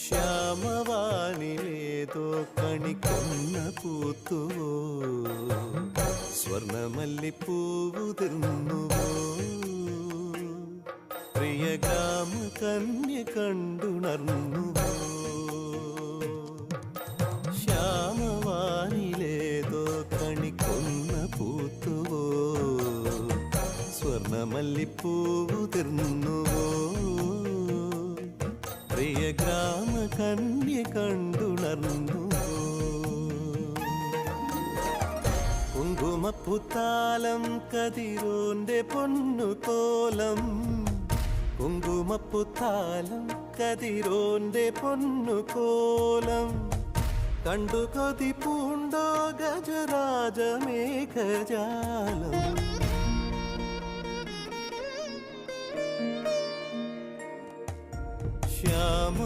ശ്യാമവാനിലേതോ കണിക്കൊന്ന പൂത്തുവോ, സ്വർണമല്ലിപ്പൂവുതിർന്നുവോ, പ്രിയ ഗ്രാമ കന്യ കണ്ടുണർന്നുവോ. ശ്യാമവാനിലേതോ കണിക്കൊന്ന പൂത്തുവോ, സ്വർണമല്ലിപ്പൂവുതിർന്നുവോ, പ്രിയ ഗ്രാമ കന്യ കണ്ടുണർന്നുവോ. കുങ്കുമപ്പുത്താലം കതിരോന്റെ പൊന്നുകോലം, കുങ്കുമപ്പുത്താലം കതിരോന്റെ പൊന്നുകോലം, കണ്ടു കൊതി പൂണ്ടോ ഗജരാജമേഘജാലം. ശ്യാമ